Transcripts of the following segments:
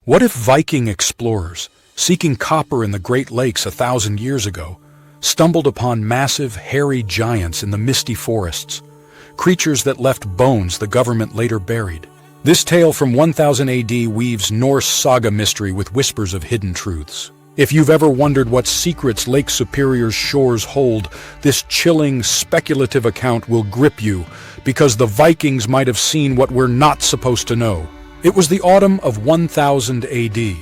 What if Viking explorers, seeking copper in the Great Lakes 1,000 years ago, stumbled upon massive, hairy giants in the misty forests, creatures that left bones the government later buried? This tale from 1000 AD weaves Norse saga mystery with whispers of hidden truths. If you've ever wondered what secrets Lake Superior's shores hold, this chilling, speculative account will grip you, because the Vikings might have seen what we're not supposed to know. It was the autumn of 1000 AD,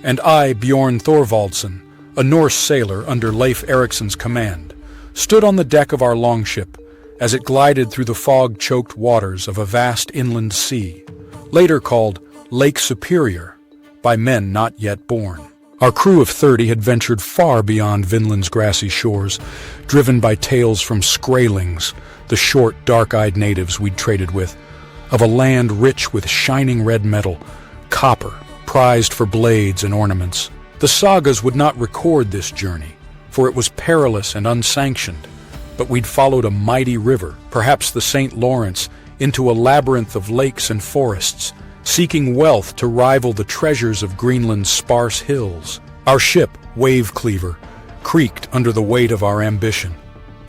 and I, Bjorn Thorvaldsen, a Norse sailor under Leif Erikson's command, stood on the deck of our longship as it glided through the fog-choked waters of a vast inland sea, later called Lake Superior, by men not yet born. Our crew of 30 had ventured far beyond Vinland's grassy shores, driven by tales from Skraelings, the short, dark-eyed natives we'd traded with, of a land rich with shining red metal, copper, prized for blades and ornaments. The sagas would not record this journey, for it was perilous and unsanctioned, but we'd followed a mighty river, perhaps the St. Lawrence, into a labyrinth of lakes and forests, seeking wealth to rival the treasures of Greenland's sparse hills. Our ship, Wave Cleaver, creaked under the weight of our ambition,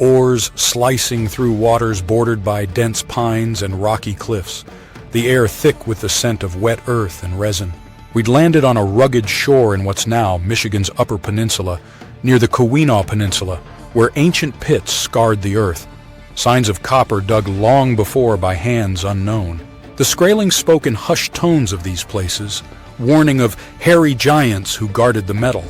oars slicing through waters bordered by dense pines and rocky cliffs, the air thick with the scent of wet earth and resin. We'd landed on a rugged shore in what's now Michigan's Upper Peninsula, near the Keweenaw Peninsula, where ancient pits scarred the earth, signs of copper dug long before by hands unknown. The Skraelings spoke in hushed tones of these places, warning of hairy giants who guarded the metal.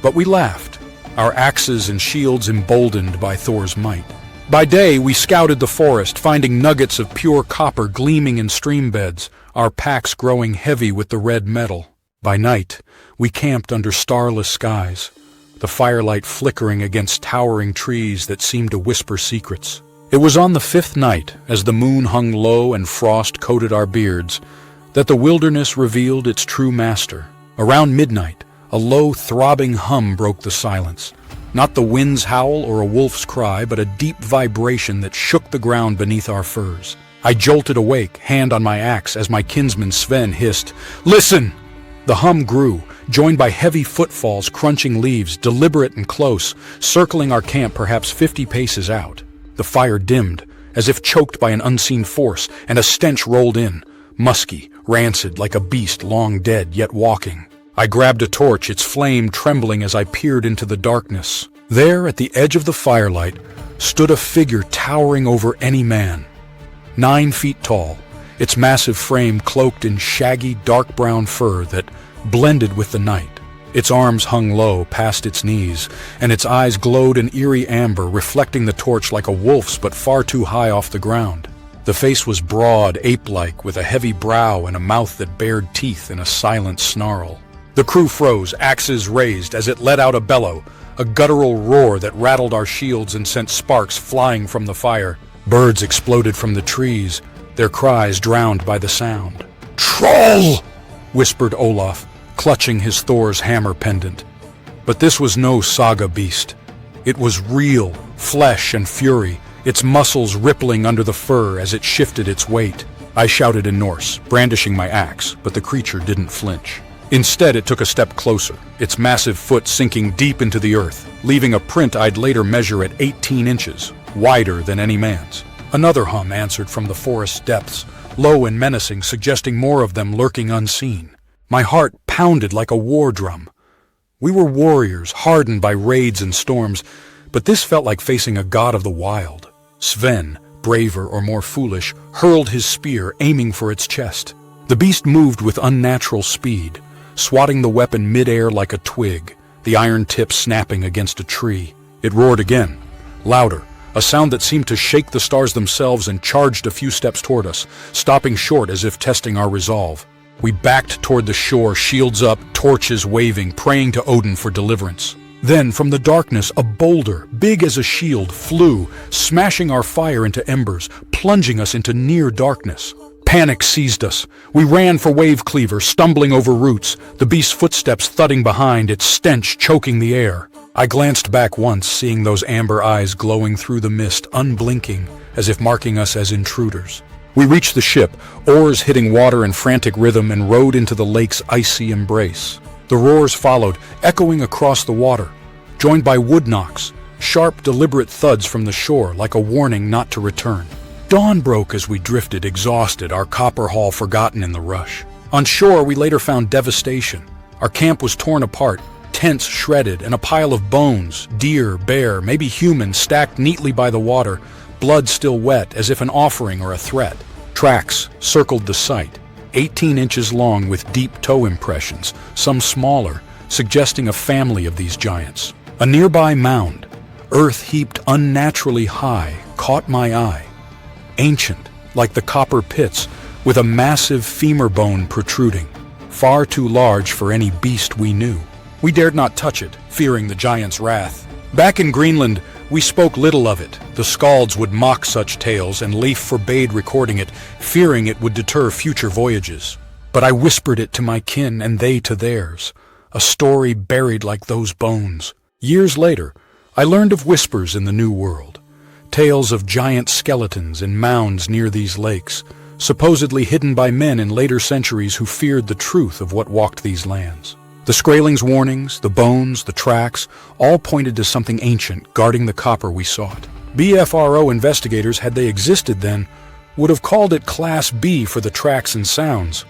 But we laughed, our axes and shields emboldened by Thor's might. By day, we scouted the forest, finding nuggets of pure copper gleaming in stream beds, our packs growing heavy with the red metal. By night, we camped under starless skies, the firelight flickering against towering trees that seemed to whisper secrets. It was on the 5th night, as the moon hung low and frost coated our beards, that the wilderness revealed its true master. Around midnight, a low, throbbing hum broke the silence. Not the wind's howl or a wolf's cry, but a deep vibration that shook the ground beneath our furs. I jolted awake, hand on my axe, as my kinsman Sven hissed, "Listen!" The hum grew, joined by heavy footfalls crunching leaves, deliberate and close, circling our camp perhaps 50 paces out. The fire dimmed, as if choked by an unseen force, and a stench rolled in, musky, rancid, like a beast long dead yet walking. I grabbed a torch, its flame trembling as I peered into the darkness. There, at the edge of the firelight, stood a figure towering over any man. 9 feet tall, its massive frame cloaked in shaggy, dark brown fur that blended with the night. Its arms hung low, past its knees, and its eyes glowed an eerie amber, reflecting the torch like a wolf's but far too high off the ground. The face was broad, ape-like, with a heavy brow and a mouth that bared teeth in a silent snarl. The crew froze, axes raised, as it let out a bellow, a guttural roar that rattled our shields and sent sparks flying from the fire. Birds exploded from the trees, their cries drowned by the sound. "Troll!" whispered Olaf, clutching his Thor's hammer pendant. But this was no saga beast. It was real, flesh and fury, its muscles rippling under the fur as it shifted its weight. I shouted in Norse, brandishing my axe, but the creature didn't flinch. Instead, it took a step closer, its massive foot sinking deep into the earth, leaving a print I'd later measure at 18 inches, wider than any man's. Another hum answered from the forest depths, low and menacing, suggesting more of them lurking unseen. My heart pounded like a war drum. We were warriors, hardened by raids and storms, but this felt like facing a god of the wild. Sven, braver or more foolish, hurled his spear, aiming for its chest. The beast moved with unnatural speed, swatting the weapon mid-air like a twig, the iron tip snapping against a tree. It roared again, louder, a sound that seemed to shake the stars themselves, and charged a few steps toward us, stopping short as if testing our resolve. We backed toward the shore, shields up, torches waving, praying to Odin for deliverance. Then, from the darkness, a boulder, big as a shield, flew, smashing our fire into embers, plunging us into near darkness. Panic seized us. We ran for Wave Cleaver, stumbling over roots, the beast's footsteps thudding behind, its stench choking the air. I glanced back once, seeing those amber eyes glowing through the mist, unblinking, as if marking us as intruders. We reached the ship, oars hitting water in frantic rhythm, and rowed into the lake's icy embrace. The roars followed, echoing across the water, joined by wood knocks, sharp, deliberate thuds from the shore like a warning not to return. Dawn broke as we drifted, exhausted, our copper haul forgotten in the rush. On shore, we later found devastation. Our camp was torn apart, tents shredded, and a pile of bones, deer, bear, maybe human, stacked neatly by the water, blood still wet as if an offering or a threat. Tracks circled the site, 18 inches long with deep toe impressions, some smaller, suggesting a family of these giants. A nearby mound, earth heaped unnaturally high, caught my eye. Ancient, like the copper pits, with a massive femur bone protruding, far too large for any beast we knew. We dared not touch it, fearing the giant's wrath. Back in Greenland, we spoke little of it. The skalds would mock such tales, and Leif forbade recording it, fearing it would deter future voyages. But I whispered it to my kin, and they to theirs, a story buried like those bones. Years later, I learned of whispers in the New World, tales of giant skeletons in mounds near these lakes, supposedly hidden by men in later centuries who feared the truth of what walked these lands. The Skræling's warnings, the bones, the tracks, all pointed to something ancient guarding the copper we sought. BFRO investigators, had they existed then, would have called it Class B for the tracks and sounds.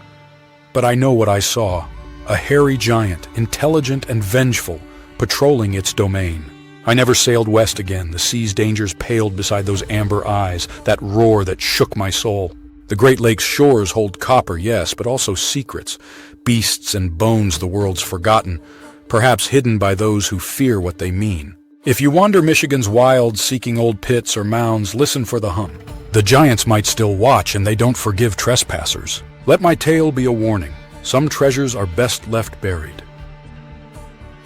But I know what I saw, a hairy giant, intelligent and vengeful, patrolling its domain. I never sailed west again. The sea's dangers paled beside those amber eyes, that roar that shook my soul. The Great Lakes shores hold copper, yes, but also secrets, beasts and bones the world's forgotten, perhaps hidden by those who fear what they mean. If you wander Michigan's wilds seeking old pits or mounds, listen for the hum. The giants might still watch, and they don't forgive trespassers. Let my tale be a warning. Some treasures are best left buried.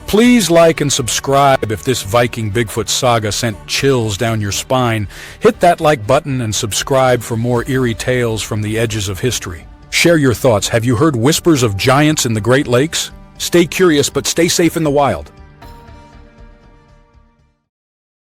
Please like and subscribe if this Viking Bigfoot saga sent chills down your spine. Hit that like button and subscribe for more eerie tales from the edges of history. Share your thoughts. Have you heard whispers of giants in the Great Lakes? Stay curious, but stay safe in the wild.